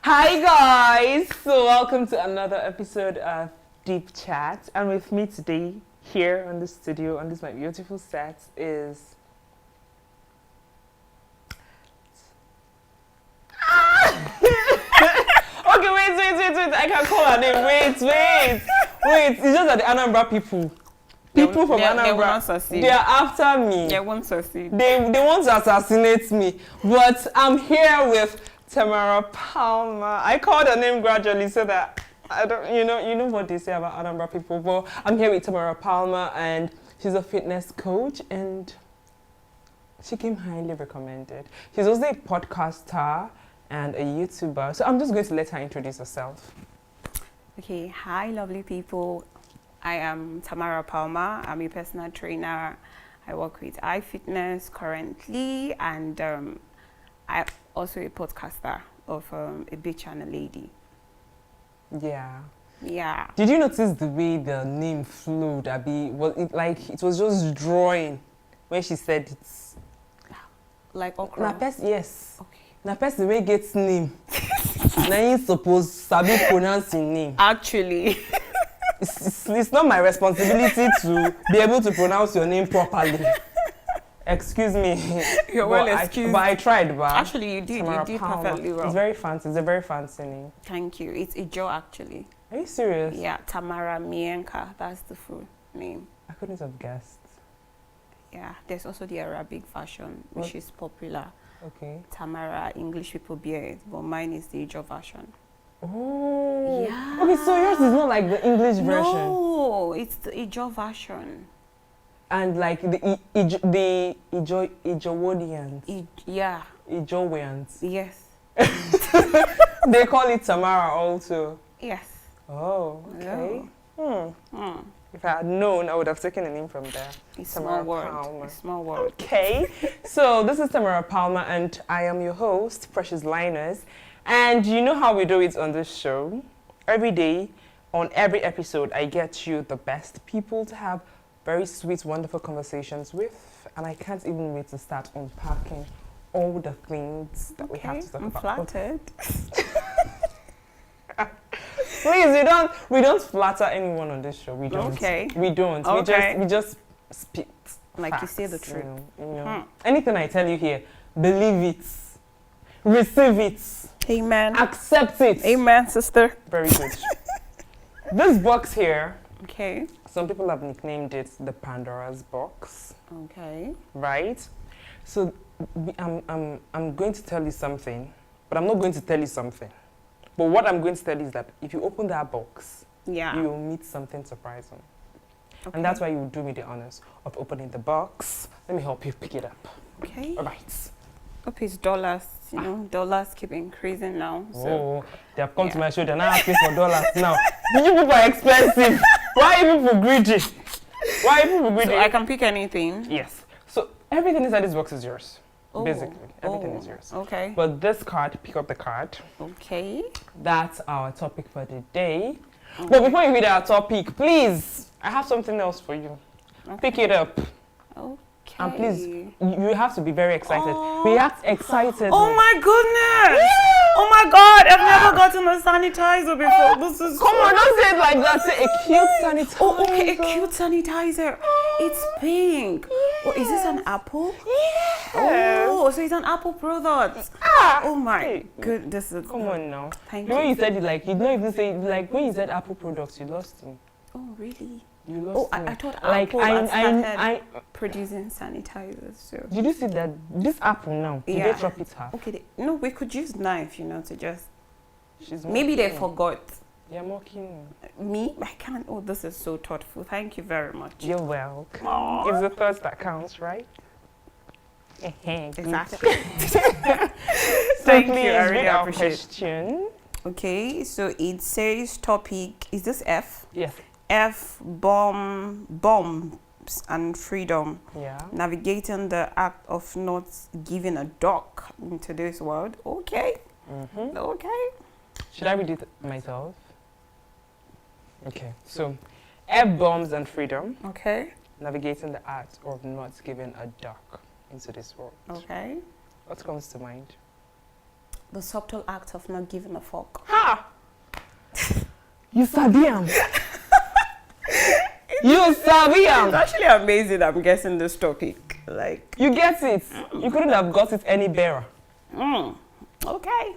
Hi guys! So welcome to another episode of DipChat. And with me today, here on the studio, on this my beautiful set, is... Okay, wait. I can call her name. Wait. It's just that the Anambra people. People from Anambra, they will not succeed. They are after me. They won't succeed. They want to assassinate me. But I'm here with Tamara Palmer. I called her name gradually so that I don't, you know what they say about Anambra people. But I'm here with Tamara Palmer, and she's a fitness coach, and she came highly recommended. She's also a podcaster and a YouTuber. So I'm just going to let her introduce herself. Okay, hi lovely people. I am Tamara Palmer. I'm a personal trainer. I work with iFitness currently, and I'm also a podcaster of a big channel lady. Yeah. Did you notice the way the name flowed, Abby? It was just drawing when she said it's like okra? Yes. Okay. Na person wey get name. Na you suppose sabi pronounce your name. Actually. It's not my responsibility to be able to pronounce your name properly. Excuse me. You're well excused. But I tried, but actually you did. Tamara You did Palmer. perfectly well. It's very fancy. It's a very fancy name. Thank you. It's Ijo actually. Are you serious? Yeah, Tamara Mienka. That's the full name. I couldn't have guessed. Yeah, there's also the Arabic version, which is popular. Okay. Tamara, English people bear it, but mine is the Ijo version. Oh. Yeah. Okay, so yours is not like the English version. No, it's the Ijo version. And like the Ijowodians. Yeah. Ijowians. Yes. They call it Tamara also. Yes. Oh, okay. Yeah. If I had known, I would have taken a name from there. It's Tamara small word. Palmer. It's small word. Okay. So this is Tamara Palmer, and I am your host, Precious Linus. And you know how we do it on this show. Every day, on every episode, I get you the best people to have very sweet, wonderful conversations with. And I can't even wait to start unpacking all the things that we have to talk about. I'm flattered. Please, we don't flatter anyone on this show. We don't. Okay. We don't. Okay. We just spit. Like facts, you say the truth. You know. Anything I tell you here, believe it, receive it, Amen. accept it. Amen, sister. Very good. This box here, Okay. some people have nicknamed it the Pandora's box. Okay. Right? So I'm going to tell you something, but I'm not going to tell you something. But what I'm going to tell you is that if you open that box, Yeah. you will meet something surprising. Okay. And that's why you will do me the honors of opening the box. Let me help you pick it up. Okay. All right. Hope it's dollars. You know, dollars keep increasing now. So. Oh, they have come to my show. They're not asking for dollars now. You people are expensive. Why are you people greedy? Why are you people greedy? So I can pick anything. Yes. So everything inside this box is yours. Oh. Basically, everything is yours. Okay. But this card, pick up the card. Okay. That's our topic for the day. But before you read our topic, please, I have something else for you. Okay. Pick it up. Okay. And please, you have to be very excited. React excitedly. Oh my goodness! Oh my God! I've never gotten a sanitizer before. This is Come on, don't say it like that. Say a cute sanitizer. Oh, okay, a cute sanitizer. It's pink. Oh, is this an apple? Yes. Oh, so it's an Apple product. Oh my Hey. good. This is. Come on now. Thank The way you. you said it, like, you don't even say, like, when you said Apple products, you lost me. Oh really? You lost Oh, me. I thought Like, Apple had started I, producing sanitizers. So. did you see that this apple now? Did Yeah. they chop it half? Okay. No, we could use knife. You know, to just. She's Maybe they mocking. forgot. They're mocking. Me? I can't. Oh, this is so thoughtful. Thank you very much. You're welcome. Aw. It's the thoughts that counts, right? Exactly. So Thank you. please I really read our appreciate it. question. Okay, so it says topic. Is this F? Yes. F bombs and freedom. Yeah. Navigating the act of not giving a duck in today's world. Okay. Mm-hmm. Okay. Should I read it myself? Okay. So, F-bombs and freedom. Okay. Navigating the art of not giving a duck into this world. Okay. What comes to mind? the subtle act of not giving a fuck. Ha! You sabi am. You sabi am. It's actually amazing I'm guessing this topic. Like, You get it. You couldn't have got it any better. Okay.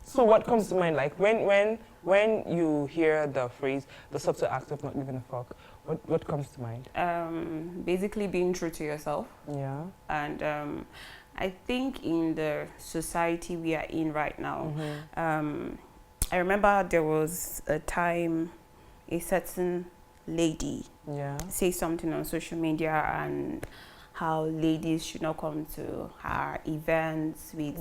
So what comes to mind, like when you hear the phrase the subtle act of not giving a fuck, what comes to mind? Basically being true to yourself. Yeah. And I think in the society we are in right now, I remember there was a time a certain lady Yeah. say something on social media and how ladies should not come to her events with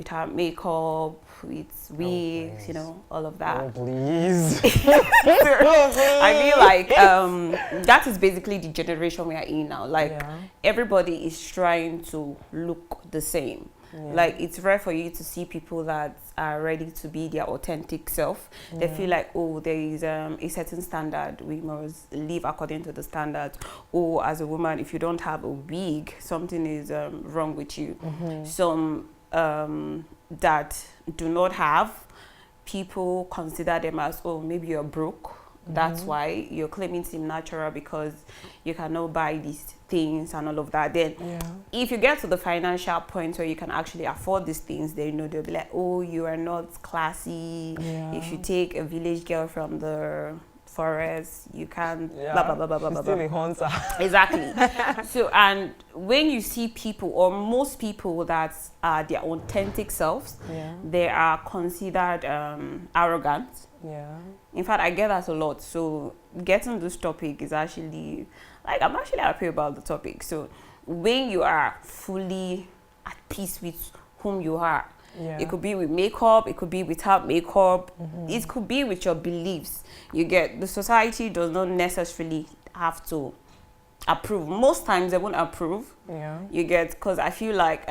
her makeup, with wigs, please. all of that. Oh please. I feel like that is basically the generation we are in now. Like everybody is trying to look the same. Yeah. Like it's rare for you to see people that are ready to be their authentic self. They feel like, oh, there is a certain standard, we must live according to the standard. Or as a woman, if you don't have a wig, something is wrong with you. Some that do not have, people consider them as, oh, maybe you're broke. That's why you're claiming to be natural because you cannot buy these things and all of that. Then if you get to the financial point where you can actually afford these things, then they'll be like, oh, you are not classy. If you take a village girl from the forest, you can't blah blah blah blah blah blah. Still a hunter. Exactly. So, and when you see people, or most people that are their authentic selves, they are considered arrogant. In fact, I get that a lot. So getting this topic is actually, like, I'm actually happy about the topic. So when you are fully at peace with whom you are, it could be with makeup, it could be without makeup, it could be with your beliefs. You get, the society does not necessarily have to approve. Most times they won't approve. You get, because I feel like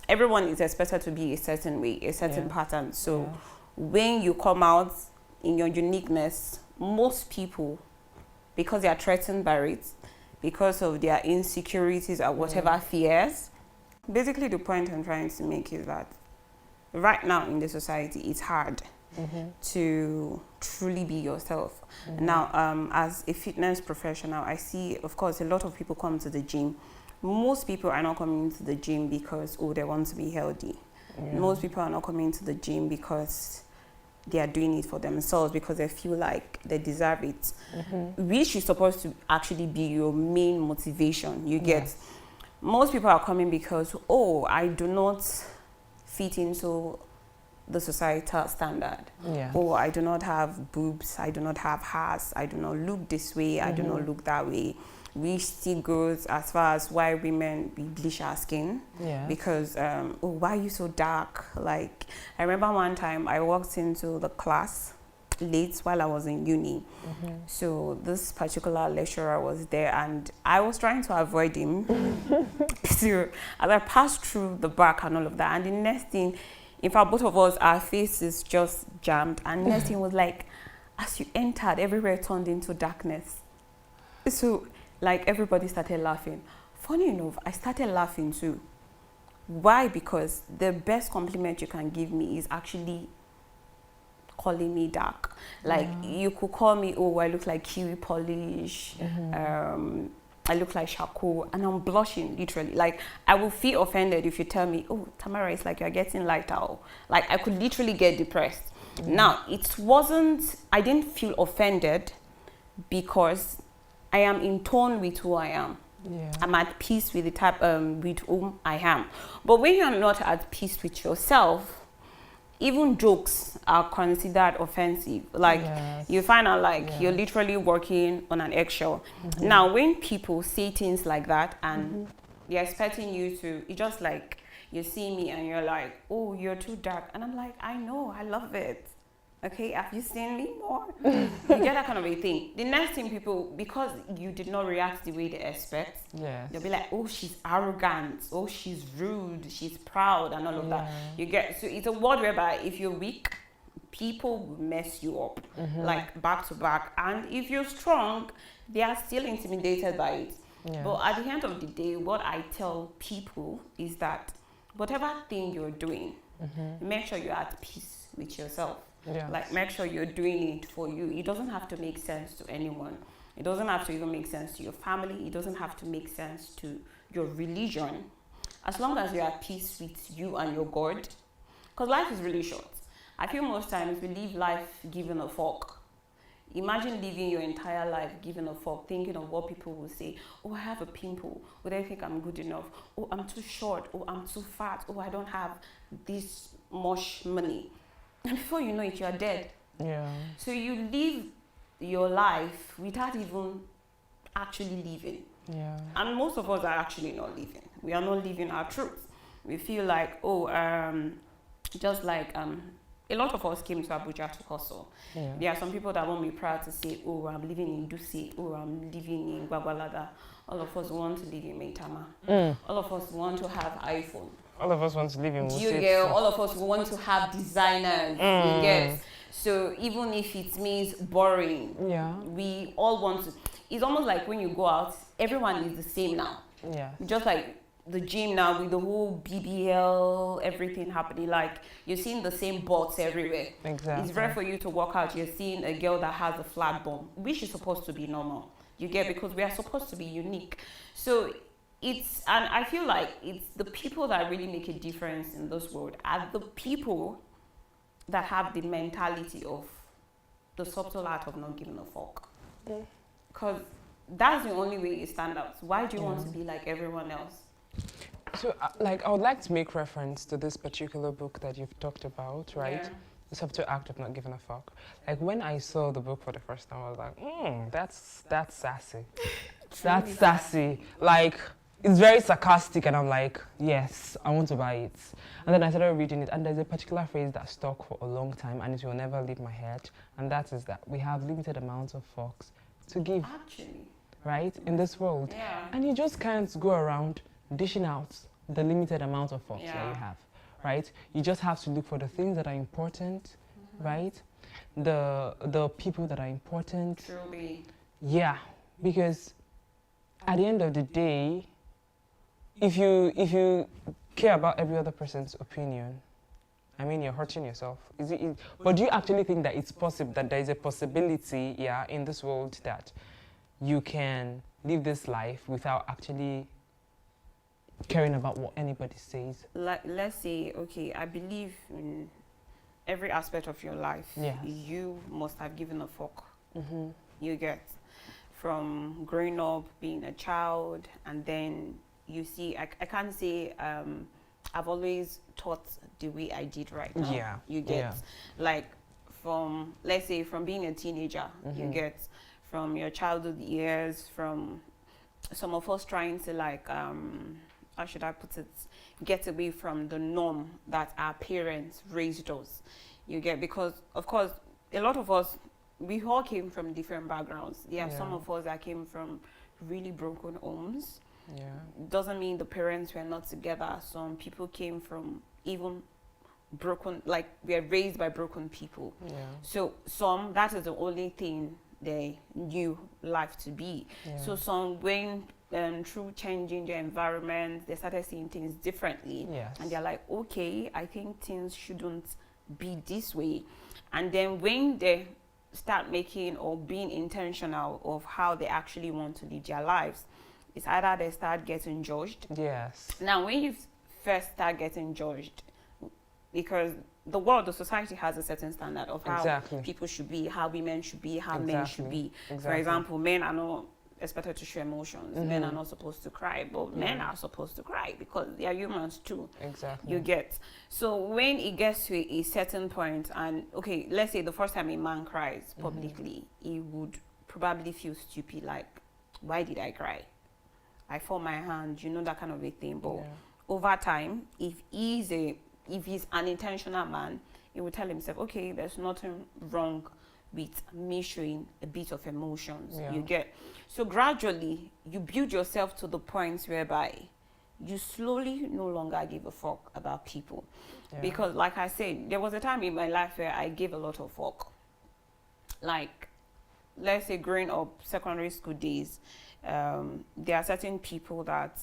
everyone is expected to be a certain way, a certain pattern. So when you come out in your uniqueness, most people, because they are threatened by it, because of their insecurities or whatever fears, basically the point I'm trying to make is that right now in the society, it's hard to truly be yourself. Now, as a fitness professional, I see, of course, a lot of people come to the gym. Most people are not coming to the gym because, oh, they want to be healthy. Most people are not coming to the gym because they are doing it for themselves, because they feel like they deserve it, which is supposed to actually be your main motivation. You get, most people are coming because, oh, I do not fit into the societal standard. Oh, I do not have boobs, I do not have ass, I do not look this way, I do not look that way. Which still goes as far as why women we bleach our skin, because oh, why are you so dark? Like, I remember one time I walked into the class late while I was in uni. So this particular lecturer was there and I was trying to avoid him. So as I passed through the back and all of that, and the next thing, in fact, both of us, our faces just jammed, and the next thing was like, as you entered, everywhere turned into darkness. So like everybody started laughing. Funny enough, I started laughing too. Why? Because the best compliment you can give me is actually calling me dark. Like you could call me, oh, I look like kiwi polish, I look like charcoal, and I'm blushing literally. Like I will feel offended if you tell me, oh, Tamara, it's like you're getting lighter. Like I could literally get depressed. Now, it wasn't, I didn't feel offended because I am in tone with who I am. I'm at peace with the type with whom I am. But when you're not at peace with yourself, even jokes are considered offensive. Like you find out like you're literally working on an eggshell. Now, when people say things like that and they're expecting you to, it's just like you see me and you're like, oh, you're too dark. And I'm like, I know, I love it. Okay, have you seen me more? You get that kind of a thing. The next thing people, because you did not react the way they expect, they'll be like, oh, she's arrogant, oh, she's rude, she's proud, and all of that. You get, so it's a word whereby if you're weak, people will mess you up, like back to back. And if you're strong, they are still intimidated by it. But at the end of the day, what I tell people is that whatever thing you're doing, make sure you're at peace with yourself. Yeah. Like, make sure you're doing it for you. It doesn't have to make sense to anyone. It doesn't have to even make sense to your family. It doesn't have to make sense to your religion. As long as you're at peace with you and your God. Because life is really short. I feel most times we live life giving a fuck. Imagine living your entire life giving a fuck, thinking of what people will say. Oh, I have a pimple. Would they think I'm good enough? Oh, I'm too short. Oh, I'm too fat. Oh, I don't have this much money. And before you know it, you're dead. Yeah. So you live your life without even actually living. Yeah. And most of us are actually not living. We are not living our truth. We feel like, just like a lot of us came to Abuja to hustle. Yeah. There are some people that won't be proud to say, oh, I'm living in Dusi, oh, I'm living in Gwagwalada. All of us want to live in Maitama. All of us want to have iPhone. All of us want to live in Do you get? All of us want to have designers. You get? So even if it means boring, Yeah. we all want to. It's almost like when you go out, everyone is the same now. Yeah. Just like the gym now with the whole BBL, everything happening. Like, you're seeing the same butts everywhere. Exactly. It's rare for you to walk out, you're seeing a girl that has a flat bum, which is supposed to be normal. You get? Because we are supposed to be unique. So it's, and I feel like it's the people that really make a difference in this world are the people that have the mentality of the subtle art of not giving a fuck. Because that's the only way you stand out. Why do you want to be like everyone else? So, I would like to make reference to this particular book that you've talked about, right? Yeah. The subtle act of not giving a fuck. Like, when I saw the book for the first time, I was like, that's sassy. That's sassy. Like, it's very sarcastic, and I'm like, yes, I want to buy it. And then I started reading it, and there's a particular phrase that stuck for a long time, and it will never leave my head, and that is that we have limited amounts of fucks to give, Actually. right, in this world. Yeah. And you just can't go around dishing out the limited amount of fucks that Yeah. you have, right? You just have to look for the things that are important, right? The people that are important. Truly. Yeah, because at the end of the day, if you care about every other person's opinion, I mean, you're hurting yourself. But do you actually think that it's possible, that there is a possibility, in this world that you can live this life without actually caring about what anybody says? Like, let's say, okay, I believe in every aspect of your life. Yes. You must have given a fuck. You get? From growing up, being a child, and then you see, I can't say I've always taught the way I did right now. Yeah. You get? Yeah. Like, from, let's say, from being a teenager, you get? From your childhood years, from some of us trying to, like, how should I put it, get away from the norm that our parents raised us. You get? Because, of course, a lot of us, we all came from different backgrounds. There are some of us that came from really broken homes. Yeah. Doesn't mean the parents were not together. Some people came from even broken, like, we are raised by broken people. Yeah. So some, that is the only thing they knew life to be. Yeah. So some went through changing their environment, they started seeing things differently. Yes. And they're like, okay, I think things shouldn't be this way. And then when they start making or being intentional of how they actually want to live their lives, it's either they start getting judged. Yes. Now, when you first start getting judged, because the world, the society has a certain standard of how Exactly. people should be, how women should be, how men should be. For Exactly. example, men are not expected to show emotions. Men are not supposed to cry, but men are supposed to cry because they are humans too. Exactly. You get? So when it gets to a certain point, and okay, let's say the first time a man cries publicly, he would probably feel stupid, like, why did I cry? I fall my hand, you know, that kind of a thing. But over time, if he's an intentional man, he will tell himself, okay, there's nothing wrong with me showing a bit of emotions. You get? So gradually, you build yourself to the point whereby you slowly no longer give a fuck about people. Because, like I said, there was a time in my life where I gave a lot of fuck. Like, let's say growing up, secondary school days, there are certain people that,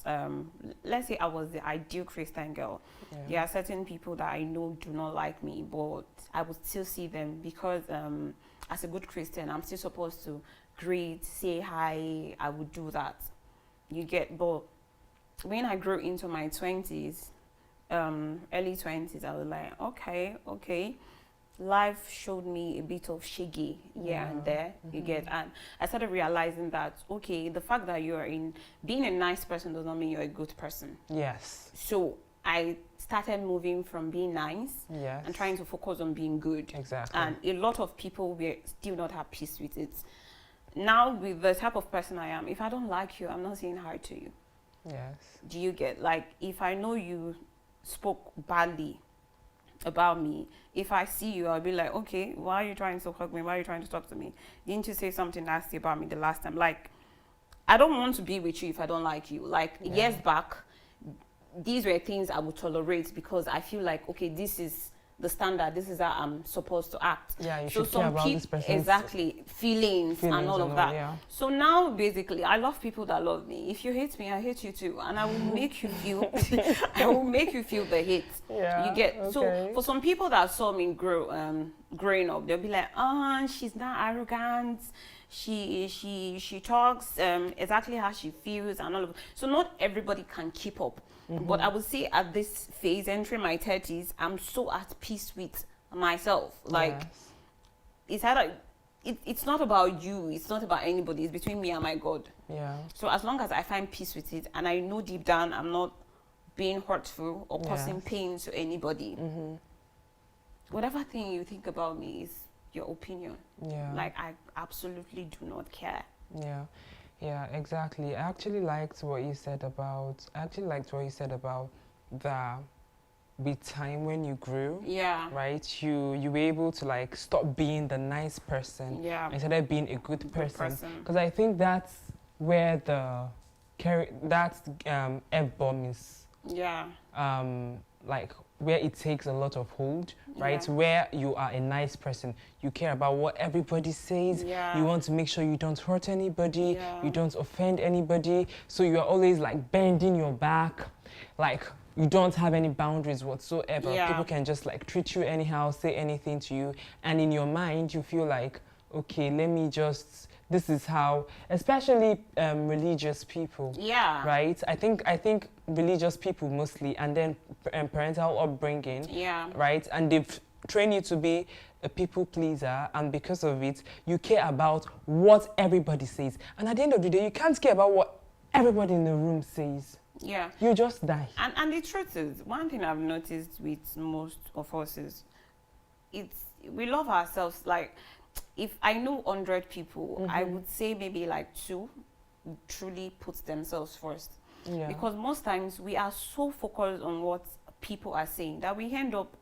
let's say I was the ideal Christian girl. Yeah. There are certain people that I know do not like me, but I would still see them because as a good Christian, I'm still supposed to greet, say hi, I would do that. You get, but when I grew into my 20s, early 20s, I was like, okay. Life showed me a bit of shiggy here and there, you get, and I started realizing that, okay, the fact that you're being a nice person does not mean you're a good person. Yes. So I started moving from being nice and trying to focus on being good. Exactly. And a lot of people were still not at peace with it. Now, with the type of person I am, if I don't like you, I'm not saying hi to you. Yes. Do you get, like, if I know you spoke badly about me, if I see you, I'll be like, okay, why are you trying to hug me? Why are you trying to talk to me? Didn't you say something nasty about me the last time? Like, I don't want to be with you if I don't like you. Like, years back, these were things I would tolerate because I feel like, okay, this is the standard, this is how I'm supposed to act. Yeah, you so should care about this person's feelings and all of that. Yeah. So now, basically, I love people that love me. If you hate me, I hate you too, and I will make you feel. I will make you feel the hate. Yeah. You get. Okay. So for some people that saw me growing up, they'll be like, "Oh, she's not arrogant. She talks exactly how she feels and all of." So not everybody can keep up. But I would say at this phase, entering my 30s, I'm so at peace with myself. Like, it's either, it's not about you, it's not about anybody, it's between me and my God. Yeah. So as long as I find peace with it, and I know deep down I'm not being hurtful or causing pain to anybody, whatever thing you think about me is your opinion. Yeah. Like, I absolutely do not care. Yeah. Yeah, exactly. I actually liked what you said about the with time when you grew. Yeah. Right? You were able to like stop being the nice person. Yeah. And started being a good person. Because I think that's where the F-bomb is. Yeah. Like where it takes a lot of hold, right? Where you are a nice person, you care about what everybody says, you want to make sure you don't hurt anybody, you don't offend anybody, so you are always like bending your back, like you don't have any boundaries whatsoever. People can just like treat you anyhow, say anything to you, and in your mind you feel like, okay, this is how, especially religious people. Yeah. Right? I think religious people mostly, and then parental upbringing. Yeah. Right? And they've trained you to be a people pleaser, and because of it, you care about what everybody says. And at the end of the day, you can't care about what everybody in the room says. Yeah. You just die. And the truth is, one thing I've noticed with most of us is, we love ourselves. Like, if I know 100 people, I would say maybe like 2 truly put themselves first. Yeah. Because most times we are so focused on what people are saying that we end up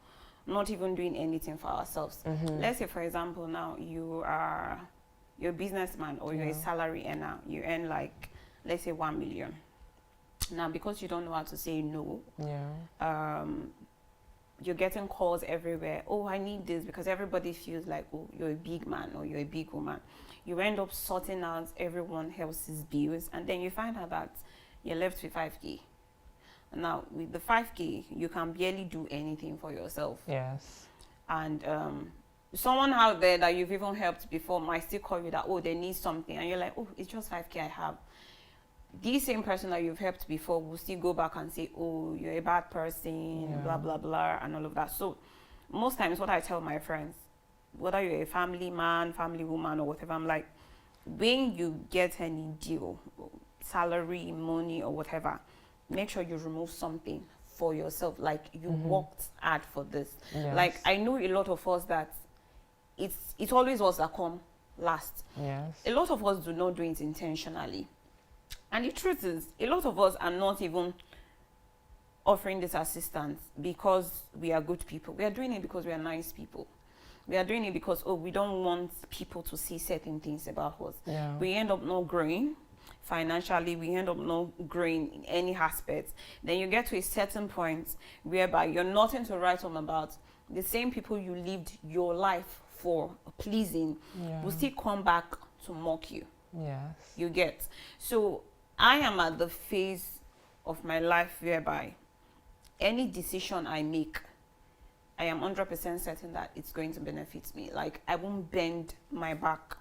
not even doing anything for ourselves. Let's say, for example, now you're a businessman or you're a salary earner. You earn like, let's say 1 million. Now, because you don't know how to say no, you're getting calls everywhere. Oh, I need this, because everybody feels like, oh, you're a big man or you're a big woman. You end up sorting out everyone else's bills, and then you find out that you're left with 5K. Now, with the 5K, you can barely do anything for yourself. Yes. And someone out there that you've even helped before might still call you that, oh, they need something. And you're like, oh, it's just 5K I have. This same person that you've helped before will still go back and say, oh, you're a bad person, blah, blah, blah, and all of that. So most times what I tell my friends, whether you're a family man, family woman, or whatever, I'm like, when you get any deal, salary, money, or whatever, make sure you remove something for yourself. Like, you worked hard for this. Yes. Like, I know a lot of us that it's always us that come last. Yes. A lot of us do not do it intentionally. And the truth is, a lot of us are not even offering this assistance because we are good people. We are doing it because we are nice people. We are doing it because, oh, we don't want people to see certain things about us. Yeah. We end up not growing financially. We end up not growing in any aspect. Then you get to a certain point whereby you're nothing to write home about. The same people you lived your life for pleasing will still come back to mock you. Yes. You get. So I am at the phase of my life whereby any decision I make, I am 100% certain that it's going to benefit me. Like, I won't bend my back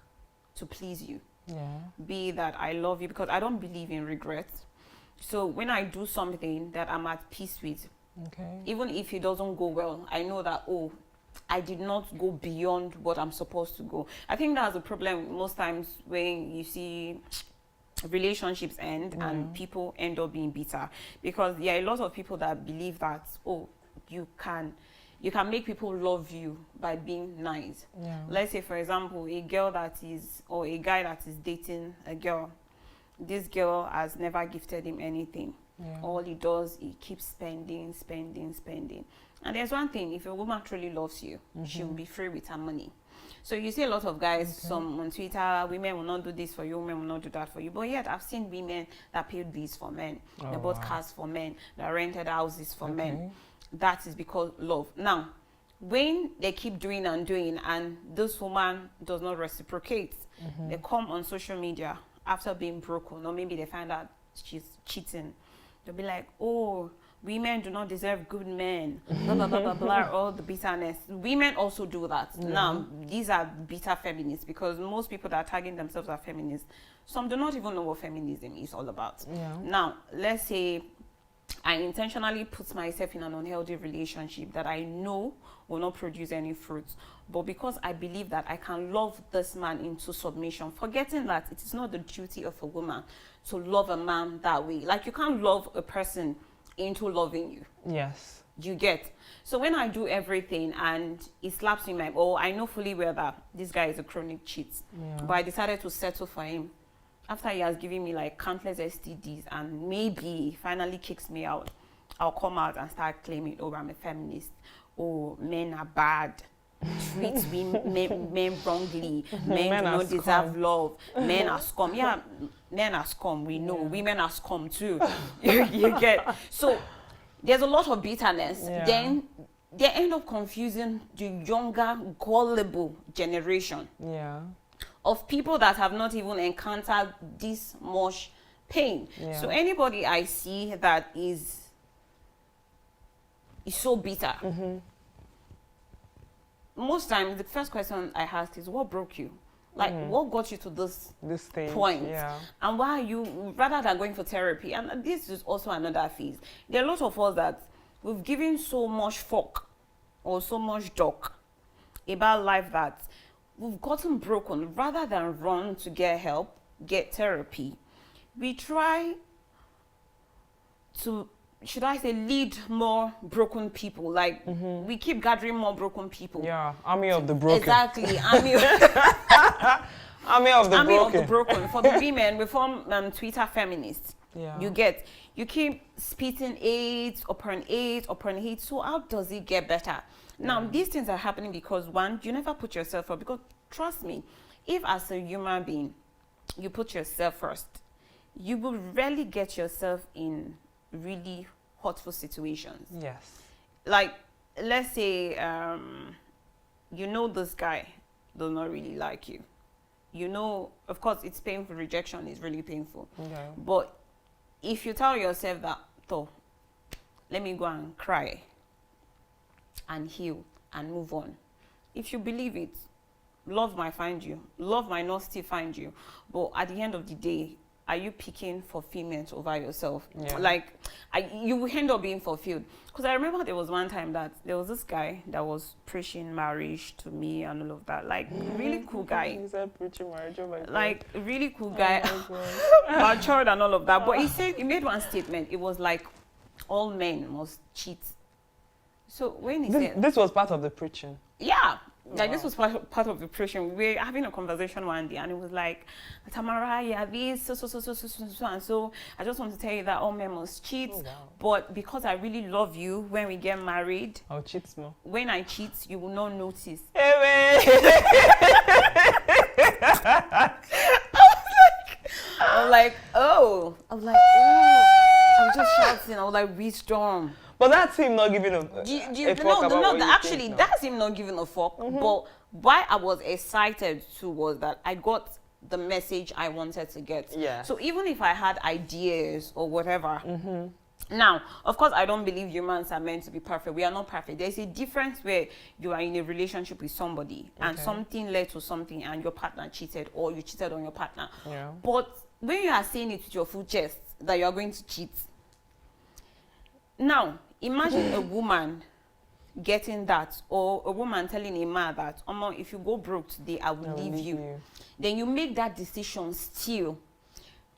to please you. Yeah. Be that I love you, because I don't believe in regret. So when I do something that I'm at peace with, Okay. even if it doesn't go well, I know that, oh, I did not go beyond what I'm supposed to go. I think that's the problem most times when you see relationships end and people end up being bitter, because there are a lot of people that believe that, oh, you can make people love you by being nice. Yeah. Let's say, for example, a girl that is, or a guy that is dating a girl. This girl has never gifted him anything. Yeah. All he does, he keeps spending. And there's one thing: if a woman truly loves you, she will be free with her money. So you see a lot of guys, some on Twitter, women will not do this for you, women will not do that for you. But yet I've seen women that paid bills for men, they bought cars for men, that rented houses for men. That is because love. Now, when they keep doing and this woman does not reciprocate, they come on social media after being broken, or maybe they find out she's cheating. They'll be like, oh, women do not deserve good men, blah, blah, blah, blah, blah, all the bitterness. Women also do that. Now, these are bitter feminists, because most people that are tagging themselves as feminists, some do not even know what feminism is all about. Yeah. Now, let's say I intentionally put myself in an unhealthy relationship that I know will not produce any fruits. But because I believe that I can love this man into submission, forgetting that it is not the duty of a woman to love a man that way. Like, you can't love a person into loving you. Yes. You get. So when I do everything and it slaps me in my, oh, I know fully well that this guy is a chronic cheat. Yeah. But I decided to settle for him after he has given me like countless STDs, and maybe he finally kicks me out. I'll come out and start claiming, oh, I'm a feminist. Oh, men are bad. Treat men wrongly. Men do not deserve love. Men are scum. Yeah, men are scum. We know. Women are scum too. You get. So there's a lot of bitterness. Yeah. Then they end up confusing the younger, gullible generation. Yeah. Of people that have not even encountered this much pain. Yeah. So anybody I see that is so bitter, most times the first question I ask is, what broke you? Like, what got you to this stage, point? yeah. And why are you, rather than going for therapy? And this is also another phase. There are a lot of us that we've given so much fuck or so much talk about life that we've gotten broken. Rather than run to get help, get therapy, we try to, should I say, lead more broken people. Like, we keep gathering more broken people. Yeah, army of the broken. Exactly, army of, army of the army broken. of the broken. For the women, we form Twitter feminists. Yeah. You keep spitting hate upon hate upon hate. So how does it get better? Now, these things are happening because, one, you never put yourself up. Because trust me, if as a human being, you put yourself first, you will rarely get yourself in really hurtful situations. Yes. Like, let's say, you know this guy does not really like you. You know, of course, it's painful. Rejection is really painful. Okay. But if you tell yourself that, though, let me go and cry and heal and move on. If you believe it, love might find you. Love might not still find you. But at the end of the day, are you picking fulfillment over yourself? Yeah. Like, you will end up being fulfilled. Because I remember there was one time that there was this guy that was preaching marriage to me and all of that. Like, really cool guy. He said preaching marriage, oh my God. Like, a really cool guy. Oh Matured and all of that. But he made one statement. It was like, all men must cheat. So when he said... This was part of the preaching. Yeah. Like, this was part of the preaching. We were having a conversation one day, and it was like, Tamara, yeah, this, so, and so. I just want to tell you that all men must cheat. Oh, wow. But because I really love you, when we get married, I'll cheat more. when I cheat, you will not notice. Hey, I'm like, oh. I was just shouting. I was like, wisdom. But that's him not giving a fuck about what you actually, think now. that's him not giving a fuck. But why I was excited too was that I got the message I wanted to get. Yeah. So even if I had ideas or whatever, now, of course, I don't believe humans are meant to be perfect. We are not perfect. There's a difference where you are in a relationship with somebody and something led to something and your partner cheated or you cheated on your partner. Yeah. But when you are saying it with your full chest that you are going to cheat, now, imagine a woman getting that, or a woman telling a man that, if you go broke today, I will leave you. Then you make that decision still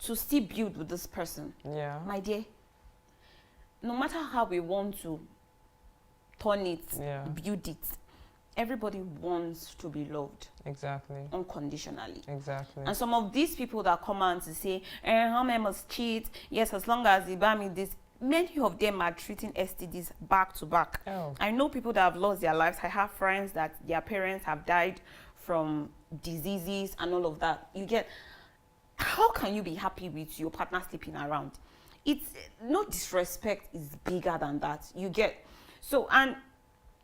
to still build with this person. Yeah. My dear, no matter how we want to turn it, build it, everybody wants to be loved. Exactly. Unconditionally. Exactly. And some of these people that come out to say, how I must cheat, yes, as long as they buy me this, many of them are treating STDs back to back. Oh. I know people that have lost their lives. I have friends that their parents have died from diseases and all of that. You get, how can you be happy with your partner sleeping around? It's no disrespect is bigger than that. You get, so, and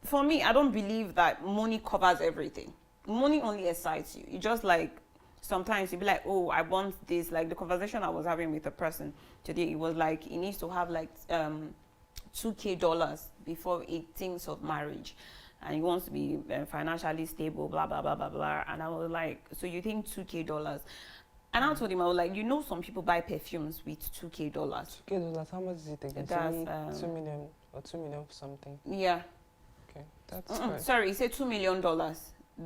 for me, I don't believe that money covers everything. Money only excites you. You just like, sometimes you'll be like, oh, I want this. Like the conversation I was having with a person today, it was like, he needs to have like $2,000 before he thinks of marriage. And he wants to be financially stable, blah, blah, blah, blah, blah. And I was like, so you think $2,000? And I told him, I was like, some people buy perfumes with $2,000. $2,000, how much is it again? That's 2 million or 2 million for something. Yeah. Okay, that's right. Sorry, he said $2 million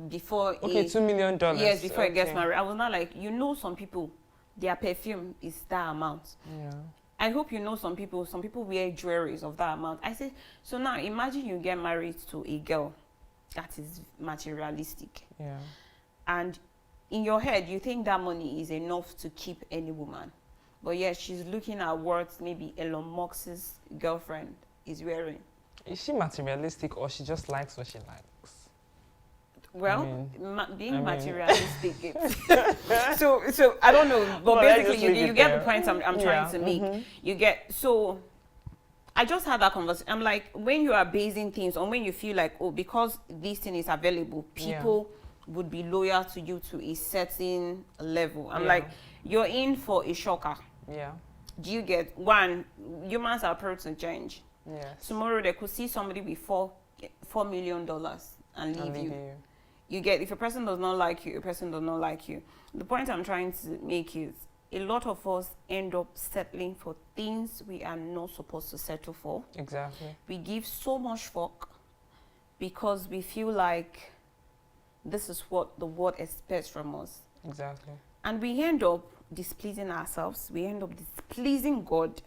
before. Okay, $2 million. Yes, before he gets married. I was not like, some people, their perfume is that amount. Yeah. I hope some people wear jewelries of that amount. I said, so now imagine you get married to a girl that is materialistic. Yeah. And in your head, you think that money is enough to keep any woman. But yes, she's looking at what maybe Elon Musk's girlfriend is wearing. Is she materialistic or she just likes what she likes? Well, being materialistic. So I don't know, but basically you get the point I'm trying to make. You get, so I just had that conversation. I'm like, when you are basing things on when you feel like, because this thing is available, people would be loyal to you to a certain level. I'm like, you're in for a shocker. Yeah. Do you get, one, humans are prone to change. Yes. Tomorrow they could see somebody with $4 million and leave you. You get, if a person does not like you, a person does not like you. The point I'm trying to make is, a lot of us end up settling for things we are not supposed to settle for. Exactly. We give so much fuck because we feel like this is what the world expects from us. Exactly. And we end up displeasing ourselves. We end up displeasing God.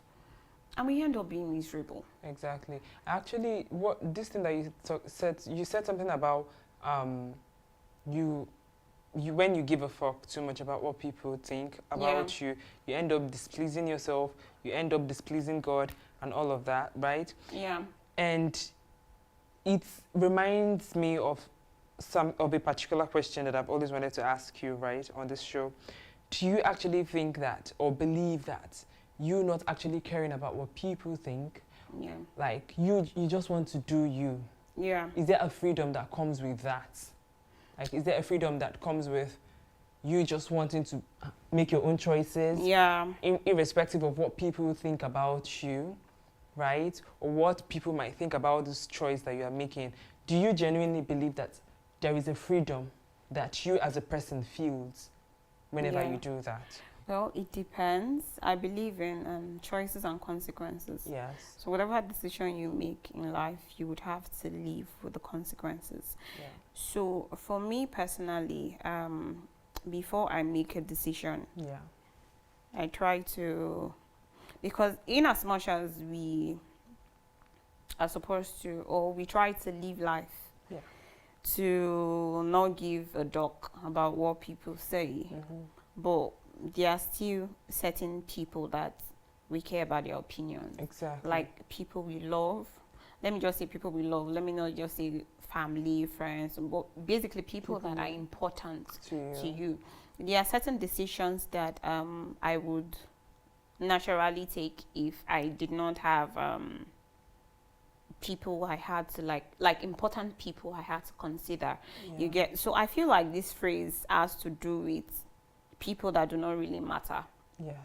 And we end up being miserable. Exactly. Actually, this thing that you said something about when you give a fuck too much about what people think about you, you end up displeasing yourself, you end up displeasing God and all of that, right? Yeah. And it reminds me of a particular question that I've always wanted to ask you, right, on this show. Do you actually think that or believe that you not actually caring about what people think, like you just want to do you? Yeah. Is there a freedom that comes with that? Like, is there a freedom that comes with you just wanting to make your own choices? Yeah. Irrespective of what people think about you, right? Or what people might think about this choice that you are making. Do you genuinely believe that there is a freedom that you as a person feels whenever you do that? Well, it depends. I believe in choices and consequences. Yes. So whatever decision you make in life, you would have to live with the consequences. Yeah. So for me personally, before I make a decision, I try to, because in as much as we are supposed to, or we try to live life, to not give a duck about what people say, but there are still certain people that we care about their opinions. Exactly. Like people we love. Let me just say people we love. Let me not just say family, friends, but basically people that are important to you. There are certain decisions that I would naturally take if I did not have people I had to like important people I had to consider. You get, so I feel like this phrase has to do with people that do not really matter. Yes.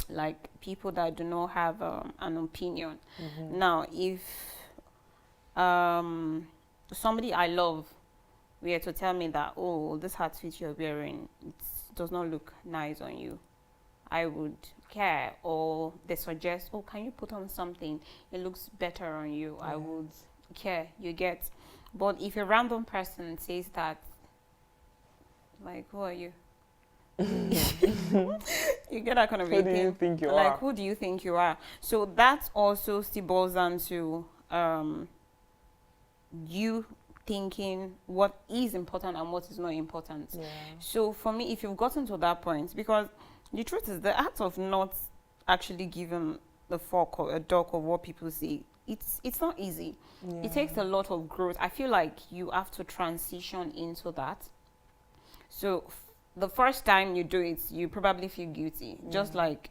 Like people that do not have an opinion. Now, if somebody I love were to tell me that, oh, this outfit you're wearing, it does not look nice on you, I would care. Or they suggest, oh, can you put on something? It looks better on you. I would care. You get. But if a random person says that, like, who are you? You get that kind of Who do you think you like, are? who do you think you are? So that also still boils down to you thinking what is important and what is not important. Yeah. So for me, if you've gotten to that point, because the truth is the act of not actually giving the fuck or a duck of what people say, it's not easy. Yeah. It takes a lot of growth. I feel like you have to transition into that. So the first time you do it, you probably feel guilty. Just like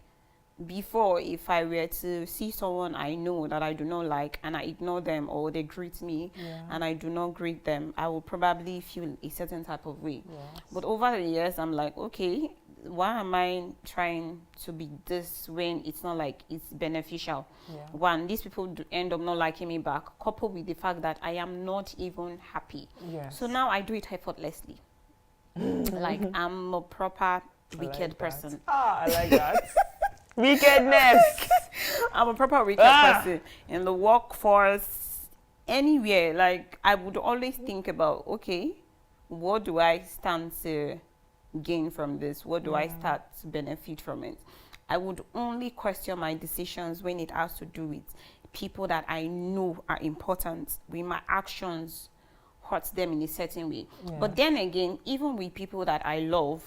before, if I were to see someone I know that I do not like and I ignore them, or they greet me and I do not greet them, I will probably feel a certain type of way. Yes. But over the years, I'm like, okay, why am I trying to be this when it's not like it's beneficial? Yeah. One, these people do end up not liking me back, coupled with the fact that I am not even happy. Yes. So now I do it effortlessly. Like, I'm a proper wicked person. Ah, I like that. Wickedness. I'm a proper wicked person in the workforce, anywhere. Like, I would always think about, okay, what do I stand to gain from this? What do I start to benefit from it? I would only question my decisions when it has to do with people that I know are important, with my actions hurt them in a certain way. Yeah. But then again, even with people that I love,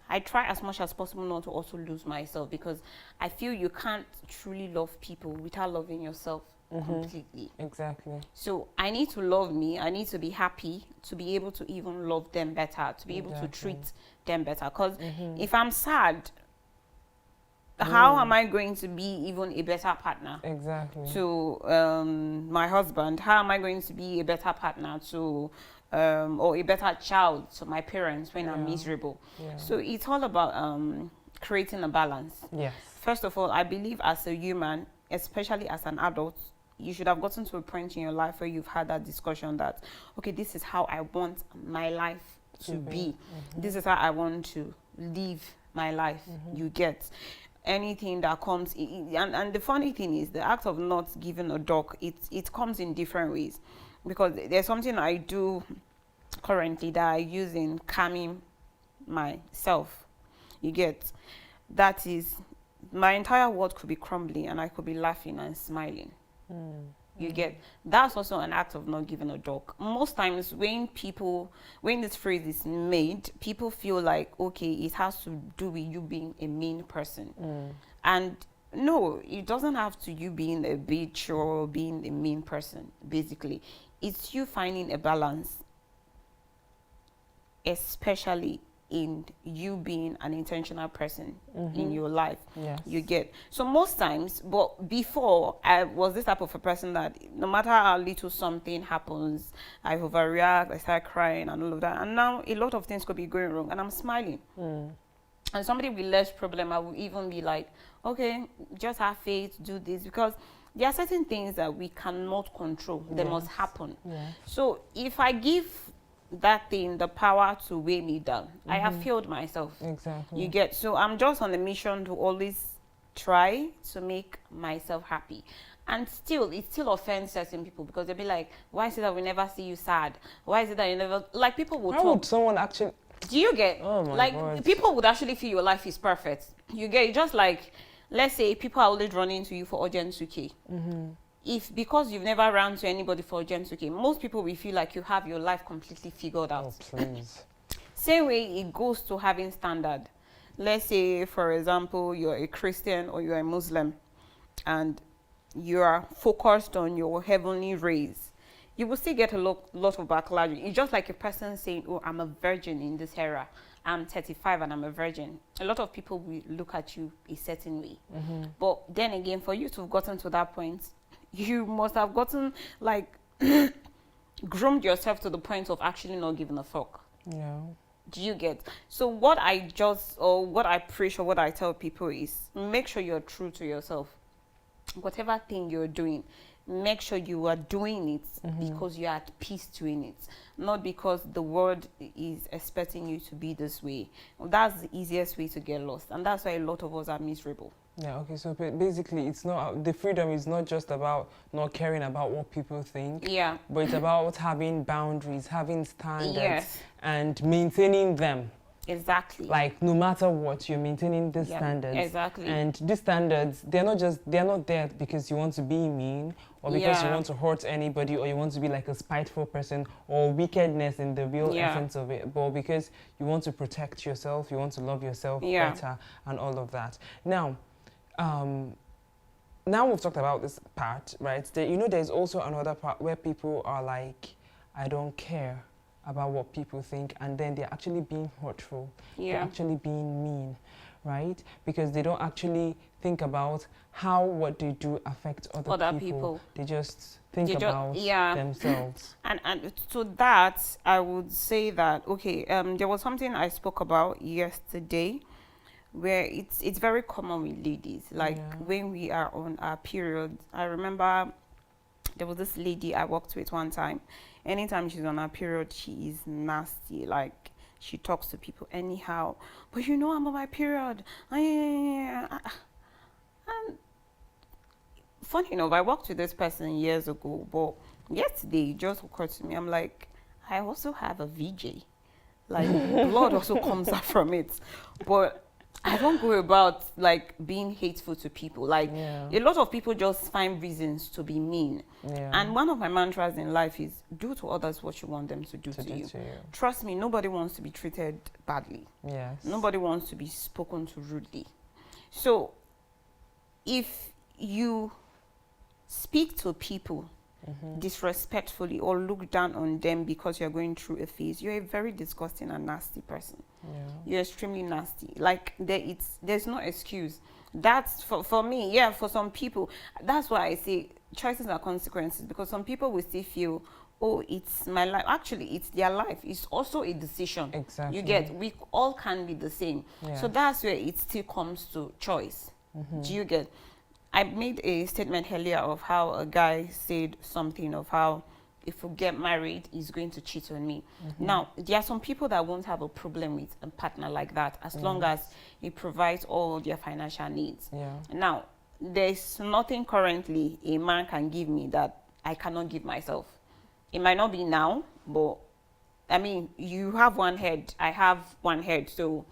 I try as much as possible not to also lose myself, because I feel you can't truly love people without loving yourself completely. Exactly. So I need to love me. I need to be happy to be able to even love them better, to be able to treat them better. Because if I'm sad, how am I going to be even a better partner? Exactly. To my husband? How am I going to be a better partner to, or a better child to my parents when I'm miserable? Yeah. So it's all about creating a balance. Yes. First of all, I believe as a human, especially as an adult, you should have gotten to a point in your life where you've had that discussion that, okay, this is how I want my life to be. This is how I want to live my life. You get. Anything that comes and the funny thing is, the act of not giving a dog, it comes in different ways, because there's something I do currently that I use in calming myself. You get, that is, my entire world could be crumbling and I could be laughing and smiling. You get, that's also an act of not giving a dog. Most times when this phrase is made, people feel like, okay, it has to do with you being a mean person. And no, it doesn't have to you being a bitch or being a mean person, basically. It's you finding a balance, especially in you being an intentional person in your life. Yes. You get. So most times, but before, I was this type of a person that no matter how little something happens, I overreact, I start crying and all of that. And now a lot of things could be going wrong and I'm smiling. And somebody with less problem, I will even be like, okay, just have faith, do this, because there are certain things that we cannot control. They must happen. Yes. So if I give that thing the power to weigh me down, I have failed myself. Exactly. You get. So I'm just on a mission to always try to make myself happy. And still, it still offends certain people, because they'll be like, why is it that we never see you sad? Why is it that you never, like, people will How talk. would someone actually? Do you get? Oh my like, God. people would actually feel your life is perfect. You get. Just like, let's say people are always running to you for urgent 2K. If because you've never ran to anybody for urgent 2K, most people will feel like you have your life completely figured out. Oh, please. Same way it goes to having standard. Let's say, for example, you're a Christian or you're a Muslim and you are focused on your heavenly rays. You will still get a lot of backlash. It's just like a person saying, oh, I'm a virgin in this era. I'm 35 and I'm a virgin. A lot of people will look at you a certain way. But then again, for you to have gotten to that point, you must have gotten, like, groomed yourself to the point of actually not giving a fuck. Yeah. Do you get? So what I preach or what I tell people is make sure you're true to yourself. Whatever thing you're doing, make sure you are doing it because you're at peace doing it, not because the world is expecting you to be this way. That's the easiest way to get lost, and that's why a lot of us are miserable. Yeah, okay, so basically it's not, the freedom is not just about not caring about what people think, Yeah. but it's about having boundaries, having standards, Yes. and maintaining them. Exactly. Like, no matter what, you're maintaining these Yeah, standards. exactly. And these standards, they're not there because you want to be mean, or because you Yeah. want to hurt anybody, or you want to be like a spiteful person, or wickedness in the real Yeah. essence of it, but because you want to protect yourself, you want to love yourself Yeah. better, and all of that. Now we've talked about this part, right? There's also another part where people are like, I don't care about what people think, and then they're actually being hurtful. They're Yeah. actually being mean, right? Because they don't actually think about how what they do affects other people. They just think about themselves. And so that, I would say that, okay, there was something I spoke about yesterday where it's very common with ladies. Like when we are on our period, I remember there was this lady I worked with one time. Anytime she's on her period, she is nasty. Like, she talks to people anyhow. But I'm on my period. And funny enough, I worked with this person years ago, but yesterday it just occurred to me. I'm like, I also have a VJ. Like, blood also comes out from it. But I don't go about like being hateful to people. Like, a lot of people just find reasons to be mean. And one of my mantras in life is do to others what you want them to do to you. Trust me, nobody wants to be treated badly. Yes. Nobody wants to be spoken to rudely. So if you speak to people disrespectfully or look down on them because you're going through a phase, you're a very disgusting and nasty person. You're extremely nasty. Like, there's no excuse. That's for me, for some people. That's why I say choices are consequences, because some people will still feel, oh, it's my life. Actually, it's their life. It's also a decision. Exactly. You get, we all can be the same. So that's where it still comes to choice. Do you get? I made a statement earlier of how a guy said something of how if we get married, he's going to cheat on me. Now, there are some people that won't have a problem with a partner like that as long as he provides all their financial needs. Now, there's nothing currently a man can give me that I cannot give myself. It might not be now, but I mean, you have one head, I have one head, so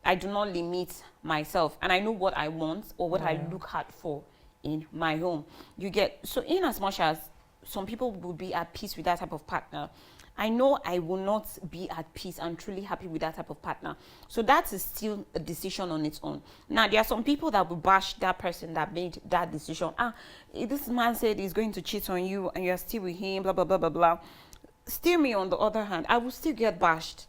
I do not limit myself, and I know what I want or what I look hard for in my home. You get, so in as much as some people will be at peace with that type of partner, I know I will not be at peace and truly happy with that type of partner. So that is still a decision on its own. Now, there are some people that will bash that person that made that decision. This man said he's going to cheat on you and you're still with him, blah, blah, blah, blah, blah. Still, me, on the other hand, I will still get bashed.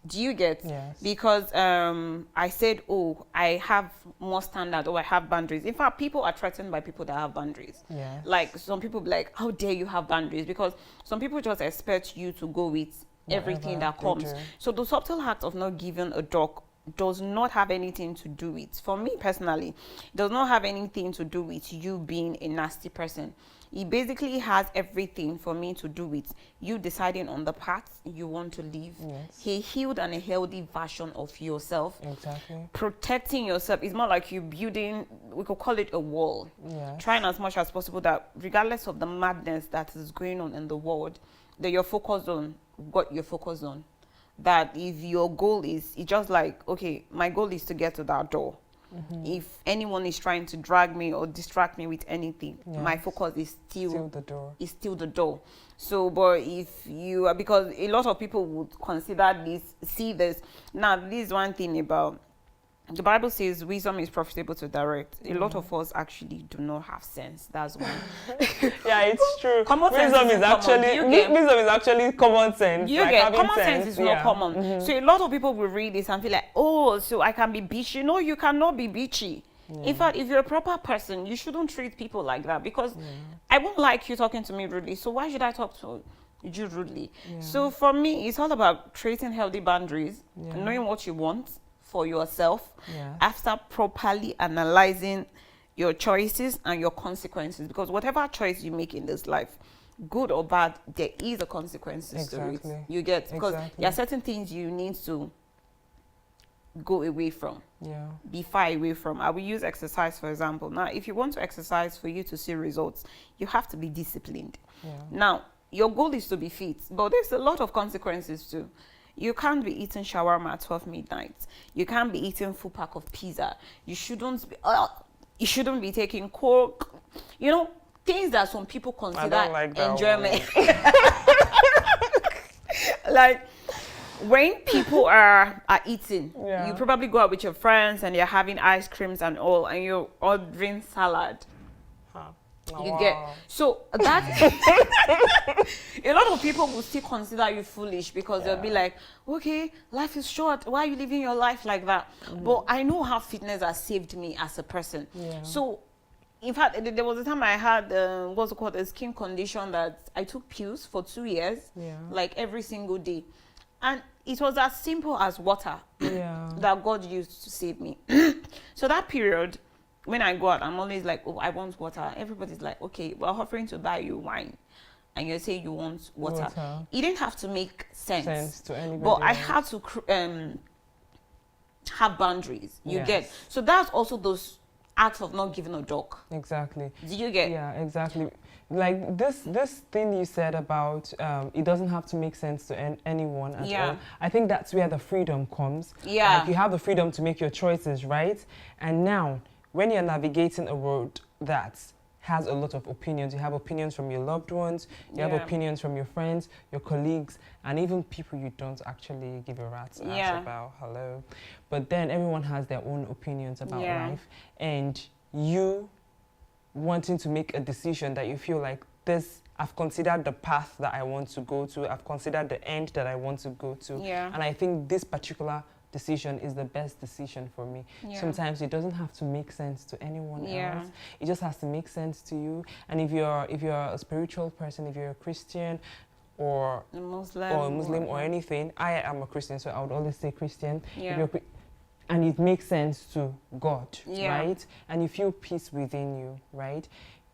Do you get? Yes. Because I said, oh, I have more standard, or I have boundaries. In fact, people are threatened by people that have boundaries. Yes. Like, some people be like, how dare you have boundaries? Because some people just expect you to go with everything that comes. So the subtle act of not giving a dog does not have anything to do with, for me personally, does not have anything to do with you being a nasty person. It basically has everything for me to do with you deciding on the path you want to live. A healed and a healthy version of yourself. Exactly. Protecting yourself is more like you building, we could call it a wall. Trying as much as possible that regardless of the madness that is going on in the world, that you're focused on what you're focused on. That if your goal is, it's just like, okay, my goal is to get to that door. If anyone is trying to drag me or distract me with anything, my focus is still the door. Is still the door. So, but if you are, because a lot of people would consider this, see this. Now, this is one thing about the Bible says wisdom is profitable to direct. A lot of us actually do not have sense. That's one. Yeah, it's true. Wisdom is actually common sense. You like get common sense is not common. So a lot of people will read this and feel like, oh, so I can be bitchy. No, you cannot be bitchy. In fact, if you're a proper person, you shouldn't treat people like that, because I won't like you talking to me rudely. So why should I talk you rudely. Yeah. So for me, it's all about creating healthy boundaries, Yeah. knowing what you want for yourself Yeah. after properly analyzing your choices and your consequences. Because whatever choice you make in this life, good or bad, there is a consequences to Exactly. it. You get, because Exactly. there are certain things you need to go away from, Yeah. be far away from. I will use exercise for example. Now, if you want to exercise for you to see results, you have to be disciplined. Yeah. Now, your goal is to be fit, but there's a lot of consequences too. You can't be eating shawarma at 12 midnight. You can't be eating full pack of pizza. You shouldn't be taking coke. You know, things that some people consider like that enjoyment. Like, when people are eating, Yeah. you probably go out with your friends and you're having ice creams and all, and you're ordering salad. Huh. You Wow. get, so that a lot of people will still consider you foolish because they'll be like, okay, life is short, why are you living your life like that? But I know how fitness has saved me as a person. Yeah. So in fact, there was a time I had what's it called, a skin condition that I took pills for 2 years, Yeah. like every single day, and it was as simple as water Yeah. that God used to save me. So that period, when I go out, I'm always like, oh, I want water. Everybody's like, okay, we're offering to buy you wine, and you say you want water. It didn't have to make sense to anybody but I else. had to have boundaries. You Yes. get, so that's also those acts of not giving a duck. Exactly. Did you get? Yeah, exactly. Like this thing you said about it doesn't have to make sense to anyone at all. I think that's where the freedom comes. Yeah. Like you have the freedom to make your choices, right? And now, when you're navigating a road that has a lot of opinions, you have opinions from your loved ones, you have opinions from your friends, your colleagues, and even people you don't actually give a rat's ass about. Hello. But then everyone has their own opinions about life, and you wanting to make a decision that you feel like this, I've considered the path that I want to go to, I've considered the end that I want to go to, and I think this particular decision is the best decision for me. Sometimes it doesn't have to make sense to anyone else. It just has to make sense to you. And if you're a spiritual person, if you're a Christian or a Muslim or anything, I am a Christian, so I would always say Christian. If you're and it makes sense to God, right? And you feel peace within you, right?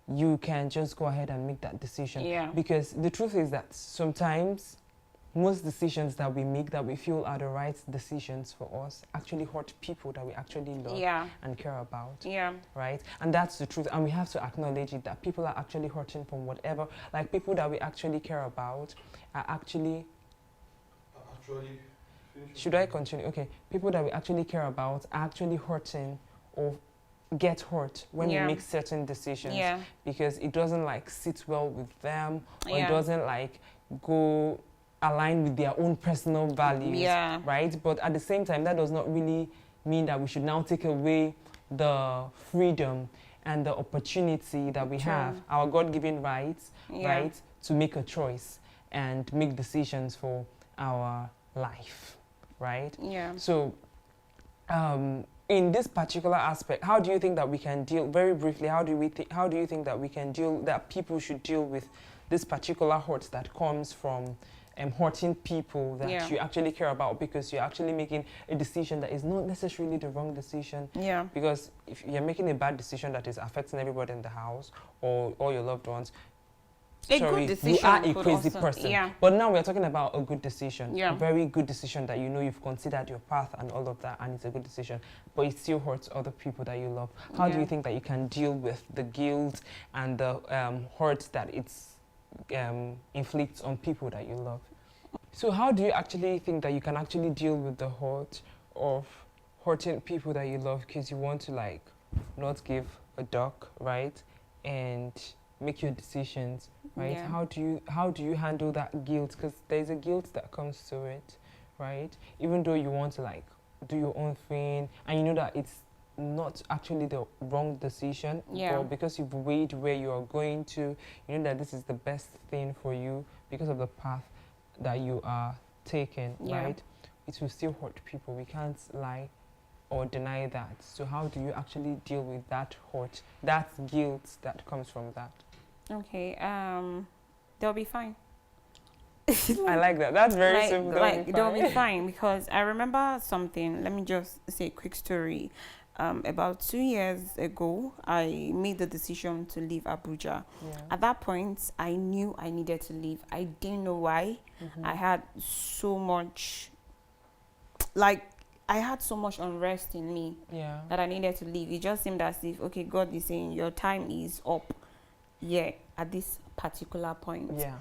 You can just go ahead and make that decision. Because the truth is that sometimes most decisions that we make that we feel are the right decisions for us actually hurt people that we actually love and care about, right? And that's the truth. And we have to acknowledge it, that people are actually hurting from whatever, like people that we actually care about are actually... Should I continue? Okay. People that we actually care about are actually hurting or get hurt when we make certain decisions because it doesn't like sit well with them, or it doesn't like go align with their own personal values, right? But at the same time, that does not really mean that we should now take away the freedom and the opportunity that we have, our God-given rights, right, to make a choice and make decisions for our life. Right? So, in this particular aspect, how do you think that we can deal, very briefly, how do you think that we can deal, that people should deal with this particular hurt that comes from hurting people that you actually care about, because you're actually making a decision that is not necessarily the wrong decision. Because if you're making a bad decision that is affecting everybody in the house or all your loved ones, good decision, you are a crazy person. But now we're talking about a good decision, a very good decision that you know you've considered your path and all of that, and it's a good decision, but it still hurts other people that you love. How do you think that you can deal with the guilt and the hurt that it's inflicts on people that you love? So how do you actually think that you can actually deal with the hurt of hurting people that you love because you want to like not give a duck, right, and make your decisions, right? How do you handle that guilt? Because there's a guilt that comes to it, right? Even though you want to like do your own thing and you know that it's not actually the wrong decision, but because you've weighed where you are going to, you know that this is the best thing for you because of the path that you are taking, right? It will still hurt people. We can't lie or deny that. So how do you actually deal with that hurt, that guilt that comes from that? Okay, they'll be fine. I like that. That's very simple. They'll be fine because I remember something. Let me just say a quick story. About 2 years ago, I made the decision to leave Abuja. Yeah. At that point, I knew I needed to leave. I didn't know why. I had so much, I had so much unrest in me that I needed to leave. It just seemed as if, okay, God is saying your time is up. Yeah, at this particular point. Yeah.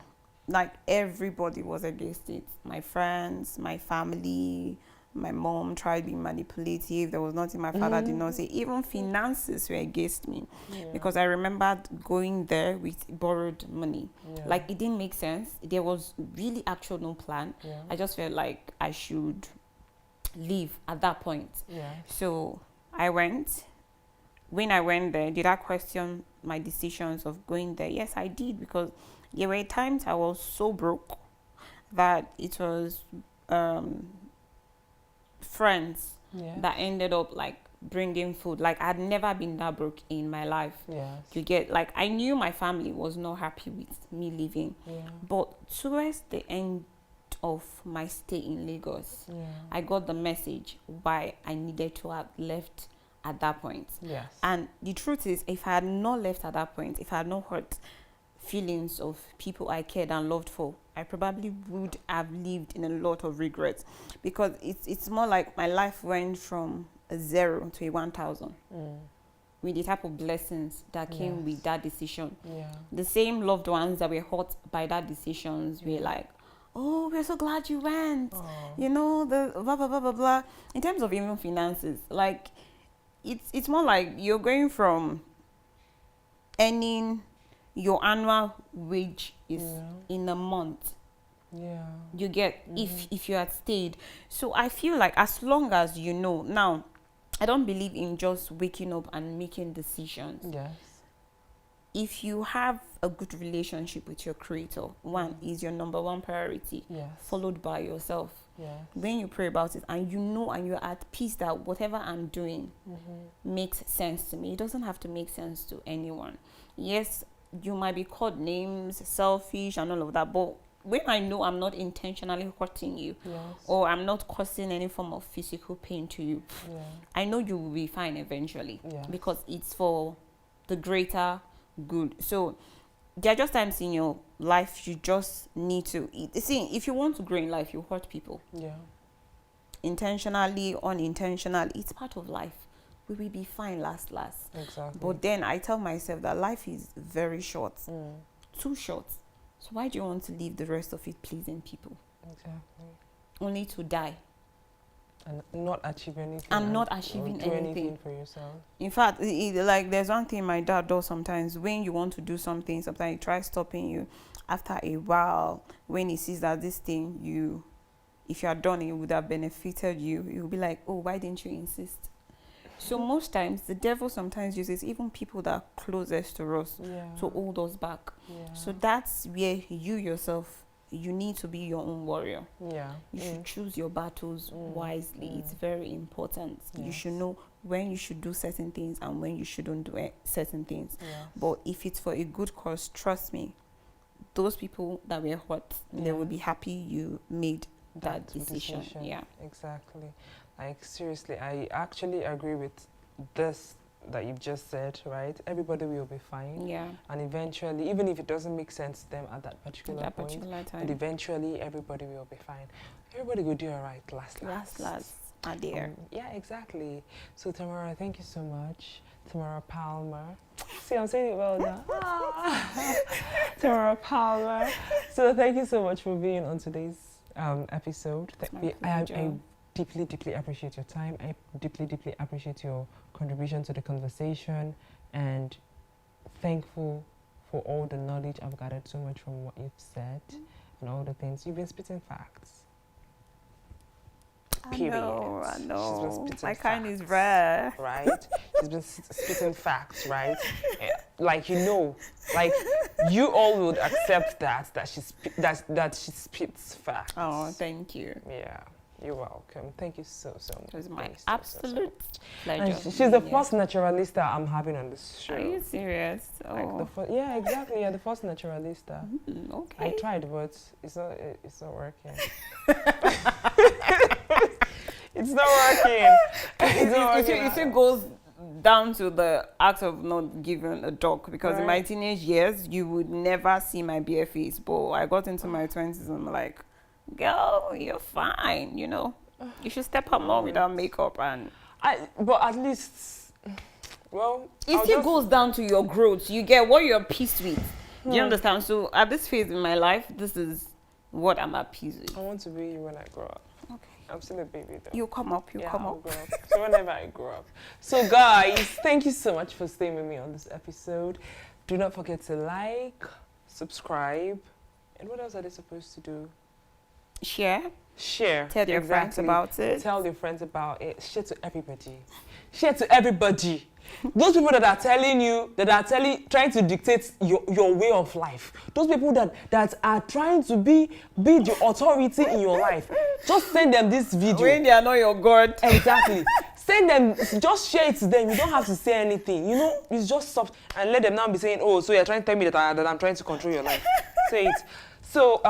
Like everybody was against it. My friends, my family, my mom tried being manipulative. There was nothing my father did not say. Even finances were against me because I remembered going there with borrowed money. Like it didn't make sense. There was really actual no plan. I just felt like I should leave at that point. So I went. When I went there, did I question my decisions of going there? Yes, I did, because there were times I was so broke that it was friends that ended up like bringing food. Like I'd never been that broke in my life. You get, like, I knew my family was not happy with me leaving, but towards the end of my stay in Lagos, I got the message why I needed to have left at that point. And the truth is, if I had not left at that point, if I had not hurt feelings of people I cared and loved for, I probably would have lived in a lot of regrets, because it's more like my life went from a 0 to a 1,000 with the type of blessings that came with that decision. The same loved ones that were hurt by that decisions were like, oh, we're so glad you went. You know, the blah, blah, blah, blah, blah. In terms of even finances, like, it's more like you're going from earning your annual wage is in a month. You get, if you had stayed. So I feel like as long as you know, now, I don't believe in just waking up and making decisions. If you have a good relationship with your creator, one is your number one priority, followed by yourself. When you pray about it and you know and you're at peace that whatever I'm doing makes sense to me, it doesn't have to make sense to anyone. Yes, you might be called names, selfish and all of that, but when I know I'm not intentionally hurting you or I'm not causing any form of physical pain to you, I know you will be fine eventually, because it's for the greater good. So there are just times in your life you just need to see, if you want to grow in life, you hurt people, intentionally, unintentionally. It's part of life. We will be fine last. Exactly. But then I tell myself that life is very short, too short. So why do you want to live the rest of it pleasing people? Exactly. Only to die and not achieve anything. And not achieving anything for yourself. In fact, like, there's one thing my dad does sometimes. When you want to do something, sometimes he tries stopping you. After a while, when he sees that this thing, if you are done, it would have benefited you, he'll be like, oh, why didn't you insist? So most times, the devil sometimes uses even people that are closest to us to hold us back. So that's where you yourself, you need to be your own warrior. You should choose your battles wisely. It's very important. You should know when you should do certain things and when you shouldn't do certain things. But if it's for a good cause, trust me, those people that were hurt, they will be happy you made that decision. Exactly. Like, seriously, I actually agree with this that you've just said, right? Everybody will be fine. And eventually, even if it doesn't make sense to them at that particular point, but eventually everybody will be fine. Everybody will do all right last. Are there. Yeah, exactly. So Tamara, thank you so much. Tamara Palmer. See, I'm saying it well now. Tamara Palmer. So thank you so much for being on today's episode. I deeply appreciate your time. I deeply appreciate your contribution to the conversation, and thankful for all the knowledge I've gathered so much from what you've said and all the things. You've been spitting facts. Period. I know. My kind is rare. Right? She's been spitting facts, right? Like, you know, like, you all would accept that she spits facts. Oh, thank you. Yeah. You're welcome. Thank you so much. It was my Thanks, absolute pleasure. And she's the first naturalista I'm having on this show. Are you serious? Like the first, yeah, exactly. You're the first naturalista. Okay. I tried, but it's not working. It's not working. If it goes down to the act of not giving a dog, because in my teenage years, you would never see my bare face. But I got into my 20s and I'm like, girl, you're fine, you know. You should step up more without makeup. But at least, well, if it goes down to your growth, you get what you're peace with. Do you understand? So at this phase in my life, this is what I'm at peace with. I want to be you when I grow up. Okay. I'm still a baby though. You come up, I'll grow up. So whenever I grow up. So guys, thank you so much for staying with me on this episode. Do not forget to like, subscribe, and what else are they supposed to do? Share. Tell your friends about it. Tell your friends about it. Share to everybody. Share to everybody. Those people that are telling you, trying to dictate your way of life. Those people that are trying to be the authority in your life. Just send them this video. When they are not your God. Exactly. Send them, just share it to them. You don't have to say anything. You know, it's just soft. And let them now be saying, oh, so you're trying to tell me that I'm trying to control your life. Say it. So,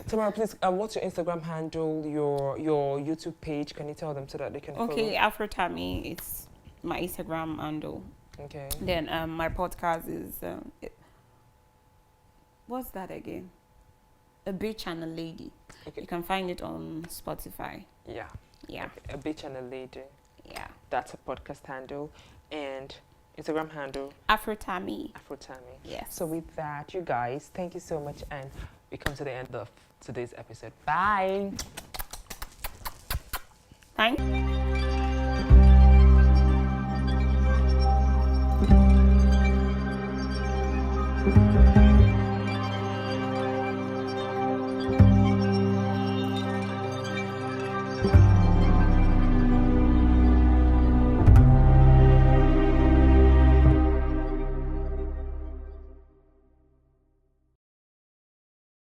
Tamara, please, what's your Instagram handle, your YouTube page? Can you tell them so that they can follow? Okay, Afro Tammy, it's my Instagram handle. Okay. Then my podcast is, what's that again? A Bitch and a Lady. Okay. You can find it on Spotify. Yeah. Yeah. Okay. A Bitch and a Lady. Yeah. That's a podcast handle. And Instagram handle? Afro Tammy. Afro Tammy. Yes. So with that, you guys, thank you so much. And we come to the end of today's episode. Bye. Thank you.